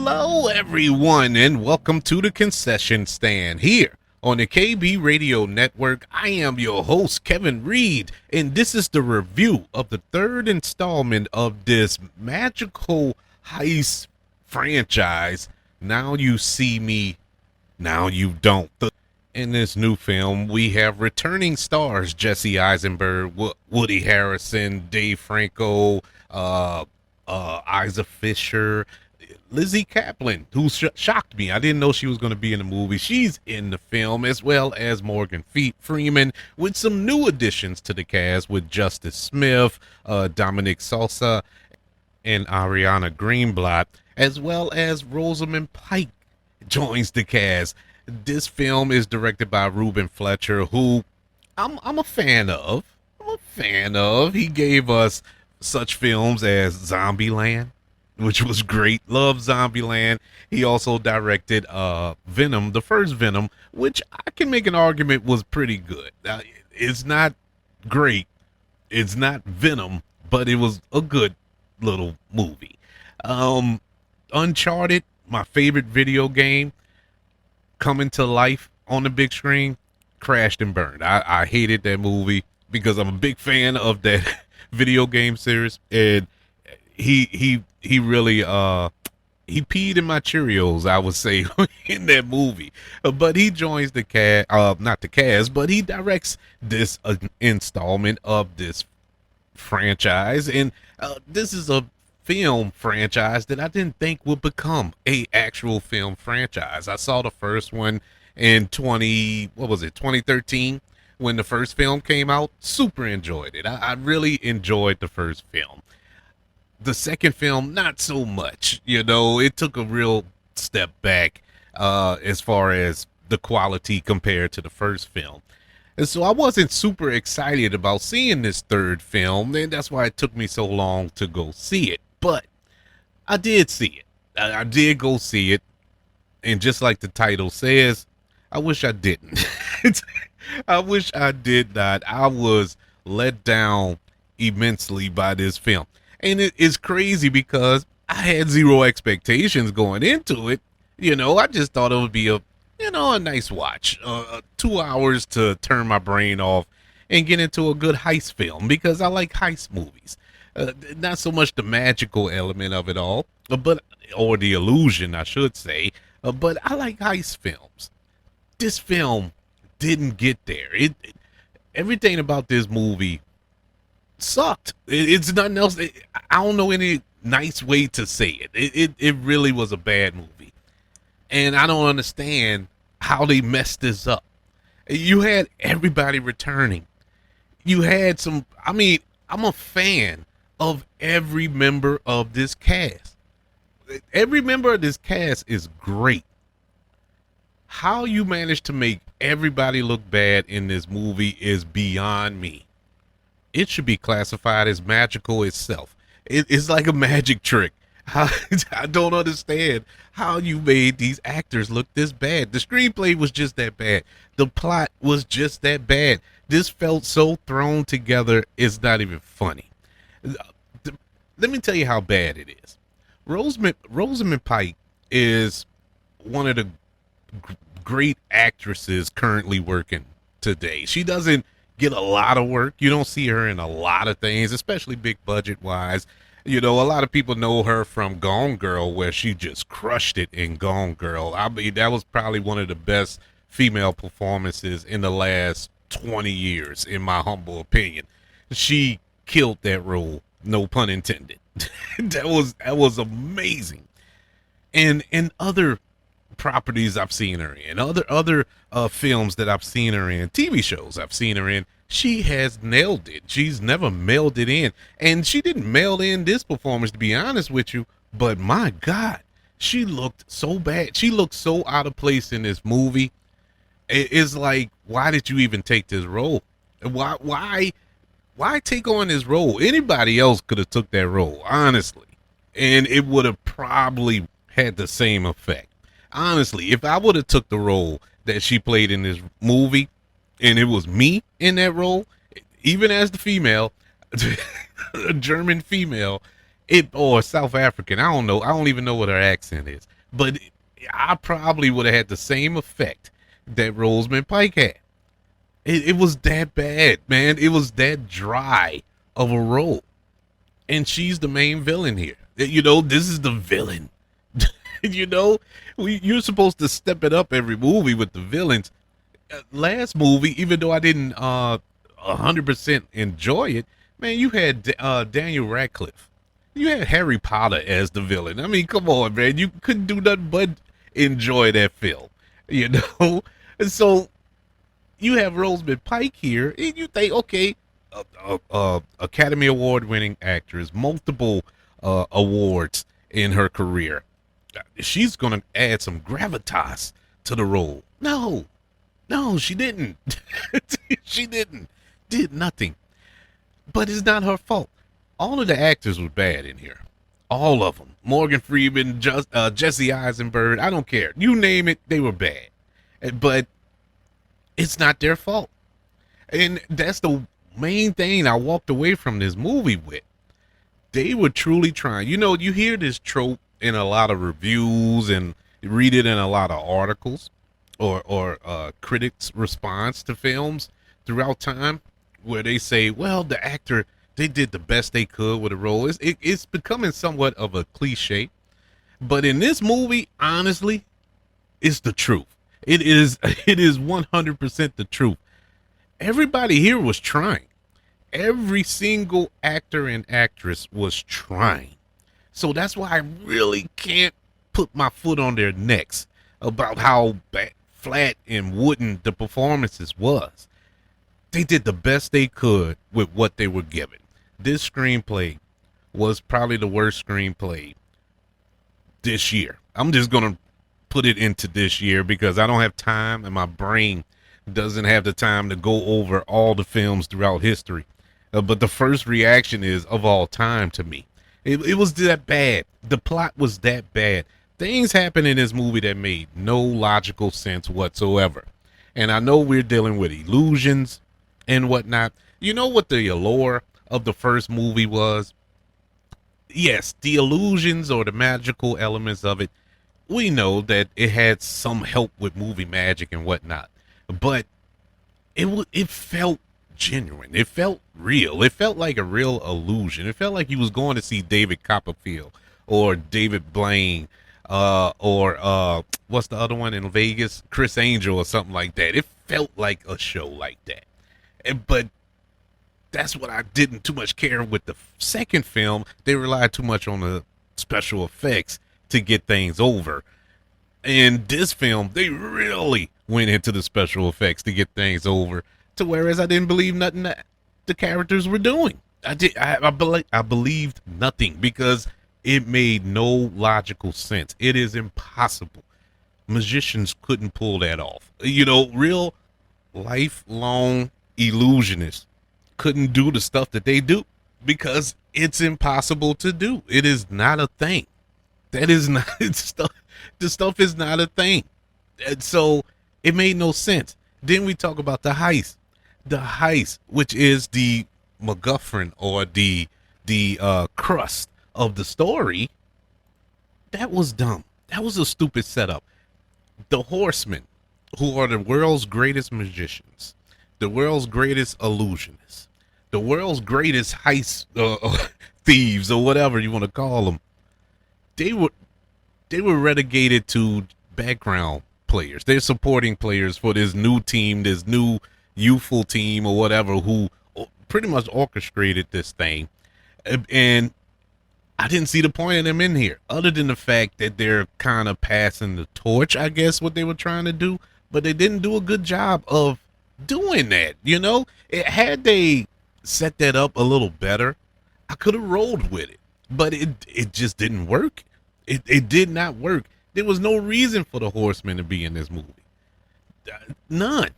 Hello, everyone, and welcome to the concession stand here on the KB Radio Network. I am your host, Kevin Reed, and this is the review of the third installment of this magical heist franchise. Now you see me, now you don't. In this new film, we have returning stars Jesse Eisenberg, Woody Harrelson, Dave Franco, Isla Fisher, Lizzy Caplan, who shocked me. I didn't know she was going to be in the movie. She's in the film, as well as Morgan Freeman, with some new additions to the cast with Justice Smith, Dominic Sessa, and Ariana Greenblatt, as well as Rosamund Pike joins the cast. This film is directed by Ruben Fleischer, who I'm a fan of. He gave us such films as Zombieland, which was great. Love Zombieland. He also directed Venom, the first Venom, which I can make an argument was pretty good. It's not great. It's not Venom, but it was a good little movie. Uncharted, my favorite video game, coming to life on the big screen, crashed and burned. I hated that movie because I'm a big fan of that video game series, and he really he peed in my Cheerios, I would say, in that movie. But he joins the cast, not the cast, but he directs this installment of this franchise, and this is a film franchise that I didn't think would become a actual film franchise. I saw the first one in 2013 when the first film came out. Super enjoyed it. I really enjoyed the first film. The second film, not so much. You know, it took a real step back as far as the quality compared to the first film. And so I wasn't super excited about seeing this third film, and that's why it took me so long to go see it. But I did see it. I did go see it. And just like the title says, I wish I didn't. I wish I did not. I was let down immensely by this film. And it is crazy because I had zero expectations going into it. You know, I just thought it would be a nice watch. 2 hours to turn my brain off and get into a good heist film because I like heist movies. Not so much the magical element of it all, or the illusion, I should say, but I like heist films. This film didn't get there. Everything about this movie sucked. It's nothing else. I don't know any nice way to say it. It really was a bad movie, and I don't understand how they messed this up. You had everybody returning. You had some. I mean, I'm a fan of every member of this cast. Every member of this cast is great. How you managed to make everybody look bad in this movie is beyond me. It should be classified as magical itself. It's like a magic trick. I don't understand how you made these actors look this bad. The screenplay was just that bad. The plot was just that bad. This felt so thrown together, it's not even funny. Let me tell you how bad it is. Rosamund Pike is one of the great actresses currently working today. She doesn't get a lot of work. You don't see her in a lot of things, especially big budget wise. You know, a lot of people know her from Gone Girl, where she just crushed it in Gone Girl. I mean, that was probably one of the best female performances in the last 20 years, in my humble opinion. She killed that role, no pun intended. that was amazing. And in other properties I've seen her in, other films that I've seen her in, TV shows I've seen her in, she has nailed it. She's never mailed it in. And she didn't mail in this performance, to be honest with you, but my God, she looked so bad. She looked so out of place in this movie. It's like, why did you even take this role? Why take on this role? Anybody else could have took that role, honestly, and it would have probably had the same effect. Honestly, if I would have took the role that she played in this movie, and it was me in that role, even as the female, a German female, or South African, I don't know. I don't even know what her accent is. but I probably would have had the same effect that Rosamund Pike had. It was that bad, man. It was that dry of a role. And she's the main villain here. You know, this is the villain. You know, you're supposed to step it up every movie with the villains. Last movie, even though I didn't 100% enjoy it, man, you had Daniel Radcliffe. You had Harry Potter as the villain. I mean, come on, man. You couldn't do nothing but enjoy that film, you know? And so you have Rosamund Pike here, and you think, okay, Academy Award winning actress, multiple awards in her career. She's going to add some gravitas to the role. No, she didn't. She didn't. Did nothing. But it's not her fault. All of the actors were bad in here. All of them. Morgan Freeman, Jesse Eisenberg, I don't care. You name it, they were bad. But it's not their fault. And that's the main thing I walked away from this movie with. They were truly trying. You know, you hear this trope in a lot of reviews and read it in a lot of articles or critics' response to films throughout time, where they say, well, the actor, they did the best they could with the role. It's becoming somewhat of a cliche. But in this movie, honestly, it's the truth. It is 100% the truth. Everybody here was trying. Every single actor and actress was trying. So that's why I really can't put my foot on their necks about how flat and wooden the performances was. They did the best they could with what they were given. This screenplay was probably the worst screenplay this year. I'm just going to put it into this year because I don't have time and my brain doesn't have the time to go over all the films throughout history. But the first reaction is of all time to me. It was that bad. The plot was that bad. Things happened in this movie that made no logical sense whatsoever. And I know we're dealing with illusions and whatnot. You know what the allure of the first movie was? Yes, the illusions or the magical elements of it. We know that it had some help with movie magic and whatnot. But it felt genuine. It felt real. It felt like a real illusion. It felt like you was going to see David Copperfield or David Blaine or what's the other one in Vegas? Chris Angel or something like that. It felt like a show like that. But that's what I didn't too much care with the second film. They relied too much on the special effects to get things over. In this film, they really went into the special effects to get things over. To whereas I didn't believe nothing that the characters were doing. I believed nothing because it made no logical sense. It is impossible. Magicians couldn't pull that off. You know, real lifelong illusionists couldn't do the stuff that they do because it's impossible to do. It is not a thing. That is not stuff. The stuff is not a thing. And so it made no sense. Then we talk about the heist. The heist, which is the MacGuffin or the crust of the story, that was dumb. That was a stupid setup. The Horsemen, who are the world's greatest magicians, the world's greatest illusionists, the world's greatest heist thieves or whatever you want to call them, they were relegated to background players. They're supporting players for this new team, this new youthful team or whatever, who pretty much orchestrated this thing. And I didn't see the point of them in here, other than the fact that they're kind of passing the torch, I guess, what they were trying to do. But they didn't do a good job of doing that, you know? Had they set that up a little better, I could have rolled with it. But it just didn't work. It did not work. There was no reason for the Horsemen to be in this movie. None.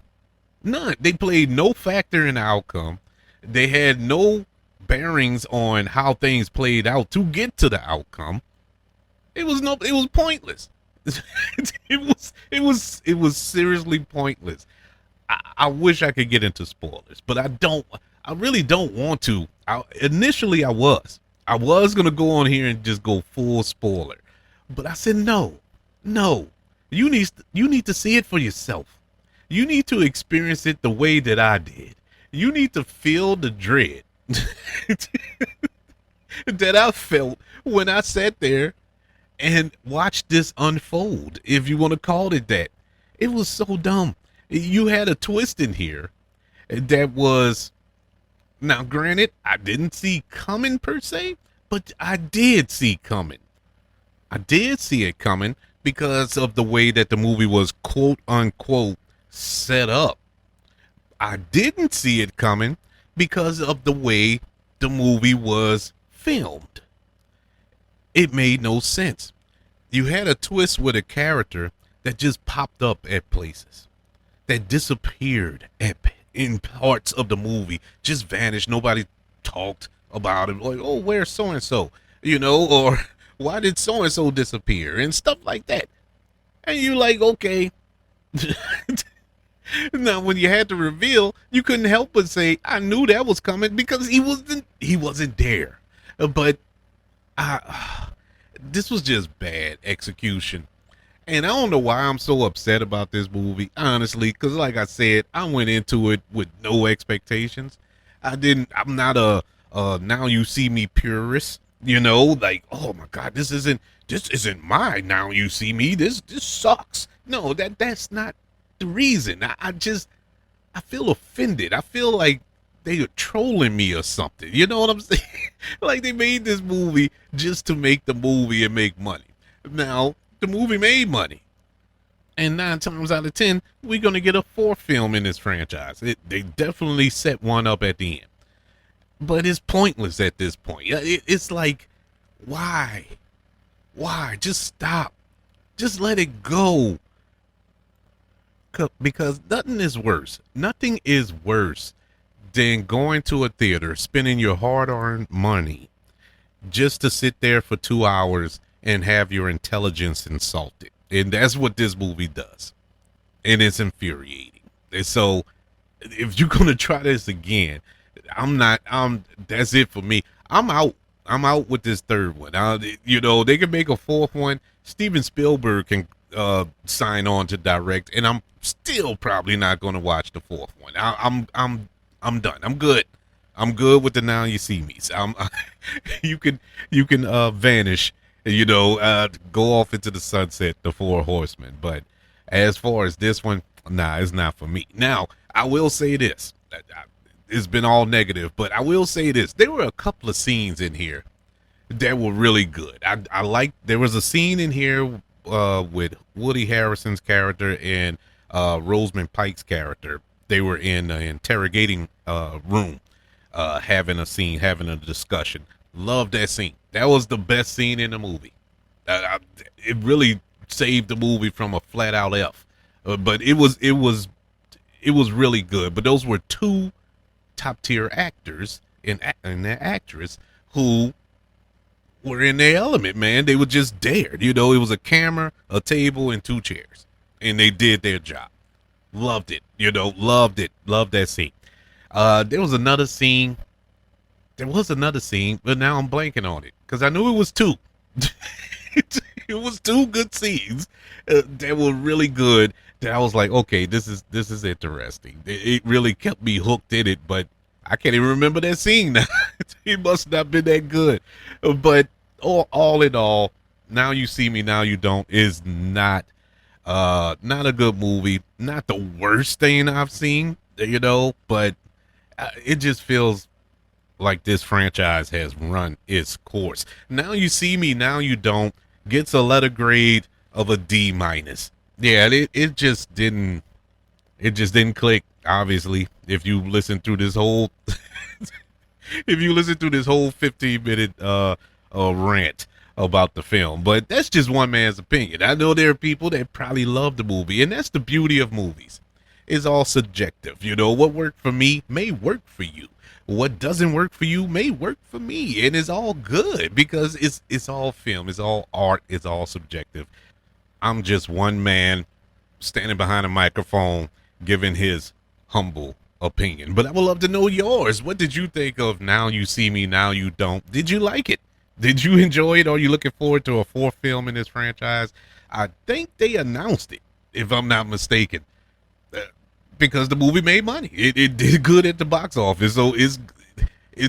They played no factor in the outcome. They had no bearings on how things played out to get to the outcome. It was pointless. it was seriously pointless. I wish I could get into spoilers, but I really don't want to. Initially I was going to go on here and just go full spoiler, but I said no. No, you need to see it for yourself. You need to experience it the way that I did. You need to feel the dread that I felt when I sat there and watched this unfold, if you want to call it that. It was so dumb. You had a twist in here that was, now granted, I didn't see coming per se, but I did see coming. I did see it coming because of the way that the movie was quote unquote set up. I didn't see it coming because of the way the movie was filmed. It made no sense. You had a twist with a character that just popped up at places, that disappeared in parts of the movie, just vanished. Nobody talked about it. Like, oh, where's so and so? Or why did so and so disappear and stuff like that. And you're like, okay. Now, when you had to reveal, you couldn't help but say, I knew that was coming because he wasn't there. But this was just bad execution. And I don't know why I'm so upset about this movie, honestly, because like I said, I went into it with no expectations. I'm not a Now You See Me purist, like, oh my God, this isn't my Now You See Me. This sucks. No, that's not the reason. I feel offended. I feel like they are trolling me or something. You know what I'm saying? Like they made this movie just to make the movie and make money. Now, the movie made money. And 9 times out of 10, we're going to get a 4th film in this franchise. They definitely set one up at the end. But it's pointless at this point. It's like, why? Why? Just stop. Just let it go. Because nothing is worse. Nothing is worse than going to a theater, spending your hard-earned money just to sit there for 2 hours and have your intelligence insulted. And that's what this movie does. And it's infuriating. And so if you're going to try this again, that's it for me. I'm out. I'm out with this 3rd one. They can make a 4th one. Steven Spielberg can sign on to direct, and I'm still probably not going to watch the 4th one. I'm done. I'm good. I'm good with the Now You See Me's. You can vanish, go off into the sunset, the Four Horsemen. But as far as this one, nah, it's not for me. Now, I will say this. It's been all negative, but I will say this. There were a couple of scenes in here that were really good. There was a scene in here with Woody Harrelson's character and Rosamund Pike's character. They were in an interrogating room, having a discussion. Loved that scene. That was the best scene in the movie. It really saved the movie from a flat out F. But it was really good. But those were 2 top tier actors and their actress who were in their element, man. They were just there. It was a camera, a table, and 2 chairs. And they did their job. Loved it. Loved it. Loved that scene. There was another scene, but now I'm blanking on it because I knew it was 2. It was 2 good scenes that were really good. That I was like, okay, this is interesting. It really kept me hooked in it, but I can't even remember that scene now. It must not have been that good. But all in all, Now You See Me, Now You Don't is not a good movie. Not the worst thing I've seen, but it just feels like this franchise has run its course. Now You See Me, Now You Don't gets a letter grade of a D-. Yeah, it just didn't click, obviously. If you listen through this whole 15-minute rant about the film. But that's just one man's opinion. I know there are people that probably love the movie, and that's the beauty of movies. It's all subjective. What worked for me may work for you. What doesn't work for you may work for me, and it's all good because it's all film, it's all art, it's all subjective. I'm just one man standing behind a microphone giving his humble opinion. But I would love to know yours. What did you think of Now You See Me, Now You Don't? Did you like it? Did you enjoy it? Or are you looking forward to a fourth film in this franchise? I think they announced it, if I'm not mistaken, uh, because the movie made money. It did good at the box office, so it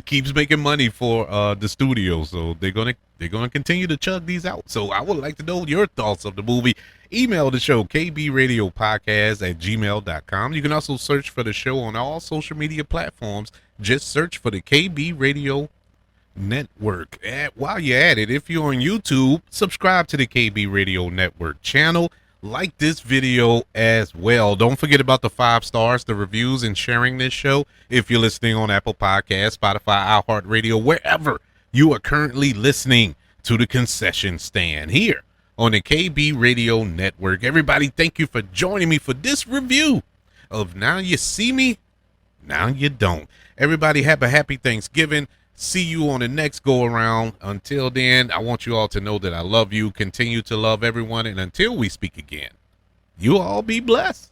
keeps making money for the studio. So they're gonna continue to chug these out. So I would like to know your thoughts of the movie. Email the show kbradiopodcast@gmail.com. You can also search for the show on all social media platforms. Just search for the KB Radio Network. While you're at it, if you're on YouTube, subscribe to the KB Radio Network channel. Like this video as well. Don't forget about the 5 stars, the reviews, and sharing this show. If you're listening on Apple Podcasts, Spotify, iHeartRadio, wherever you are currently listening to the concession stand here on the KB Radio Network. Everybody, thank you for joining me for this review of Now You See Me, Now You Don't. Everybody have a happy Thanksgiving. See you on the next go around. Until then, I want you all to know that I love you. Continue to love everyone. And until we speak again, you all be blessed.